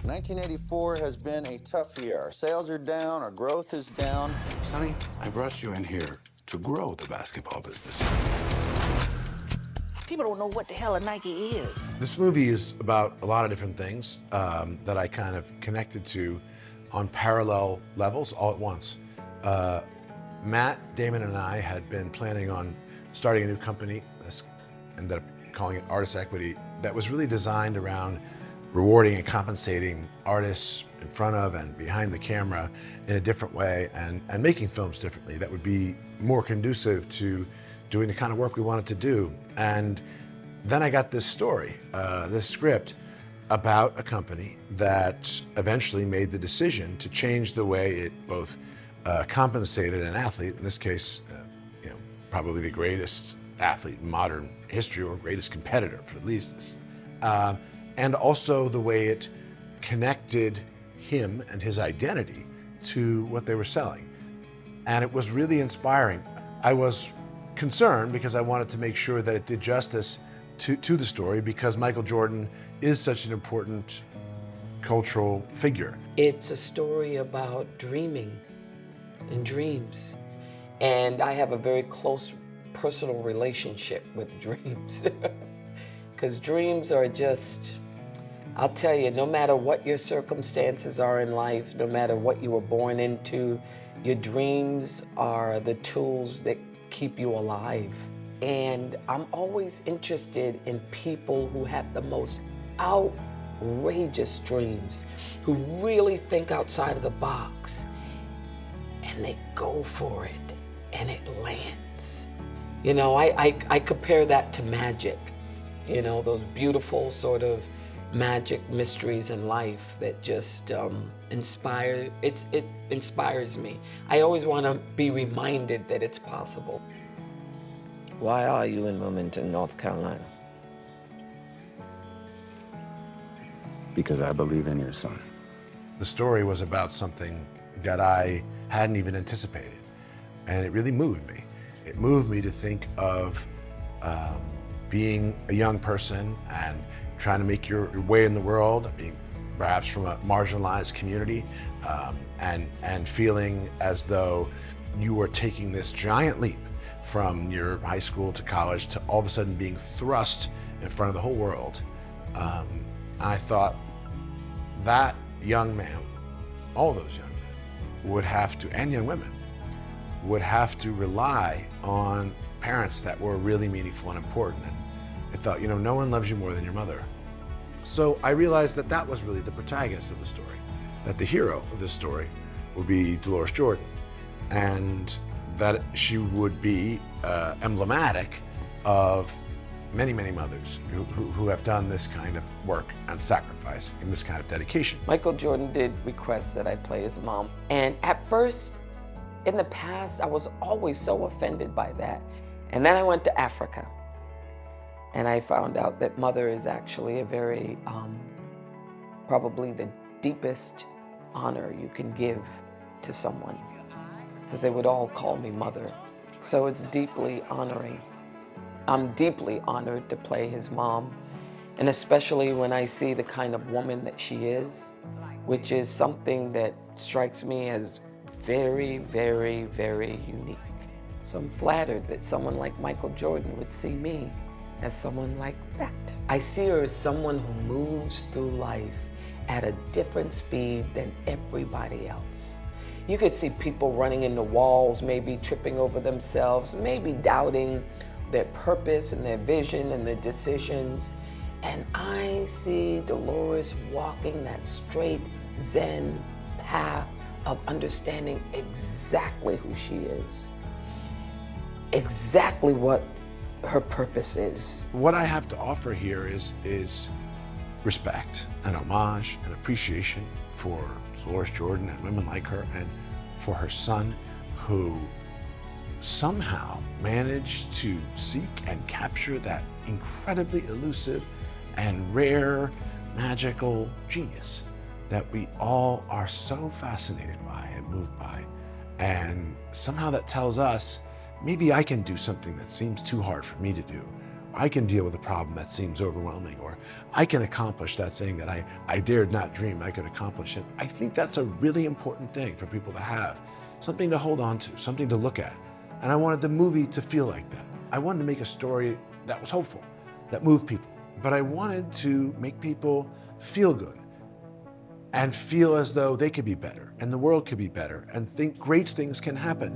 1984 has been a tough year. Our sales are down, our growth is down. Sonny, I brought you in here to grow the basketball business. People don't know what the hell a Nike is. This movie is about a lot of different things that I kind of connected to on parallel levels all at once. Matt Damon and I had been planning on starting a new company, ended up calling it Artist Equity, that was really designed around rewarding and compensating artists in front of and behind the camera in a different way and making films differently that would be more conducive to doing the kind of work we wanted to do. And then I got this story, this script about a company that eventually made the decision to change the way it both compensated an athlete, in this case, probably the greatest athlete in modern history or greatest competitor for at least, and also the way it connected him and his identity to what they were selling. And it was really inspiring. I was concerned because I wanted to make sure that it did justice to the story because Michael Jordan is such an important cultural figure. It's a story about dreaming and dreams. And I have a very close personal relationship with dreams. Because dreams are just, I'll tell you, no matter what your circumstances are in life, no matter what you were born into, your dreams are the tools that keep you alive. And I'm always interested in people who have the most outrageous dreams, who really think outside of the box, and they go for it, and it lands. I compare that to magic. Those beautiful sort of magic mysteries in life that just it inspires me. I always want to be reminded that it's possible. Why are you in Wilmington, North Carolina? Because I believe in your son. The story was about something that I hadn't even anticipated, and it really moved me. It moved me to think of being a young person and trying to make your way in the world, perhaps from a marginalized community, and feeling as though you were taking this giant leap from your high school to college to all of a sudden being thrust in front of the whole world. I thought that young man, all those young men, would have to, and young women, would have to rely on parents that were really meaningful and important. And I thought, no one loves you more than your mother. So I realized that that was really the protagonist of the story, that the hero of this story would be Deloris Jordan, and that she would be emblematic of many, many mothers who have done this kind of work and sacrifice and this kind of dedication. Michael Jordan did request that I play his mom. And at first, in the past, I was always so offended by that. And then I went to Africa. And I found out that mother is actually a very, probably the deepest honor you can give to someone, because they would all call me mother. So it's deeply honoring. I'm deeply honored to play his mom, and especially when I see the kind of woman that she is, which is something that strikes me as very, very, very unique. So I'm flattered that someone like Michael Jordan would see me as someone like that. I see her as someone who moves through life at a different speed than everybody else. You could see people running into walls, maybe tripping over themselves, maybe doubting their purpose and their vision and their decisions. And I see Deloris walking that straight Zen path of understanding exactly who she is, exactly what her purpose is. What I have to offer here is respect and homage and appreciation for Deloris Jordan and women like her, and for her son, who somehow managed to seek and capture that incredibly elusive and rare magical genius that we all are so fascinated by and moved by. And somehow that tells us, maybe I can do something that seems too hard for me to do, I can deal with a problem that seems overwhelming, or I can accomplish that thing that I dared not dream I could accomplish. And I think that's a really important thing for people to have, something to hold on to, something to look at. And I wanted the movie to feel like that. I wanted to make a story that was hopeful, that moved people, but I wanted to make people feel good and feel as though they could be better and the world could be better and think great things can happen.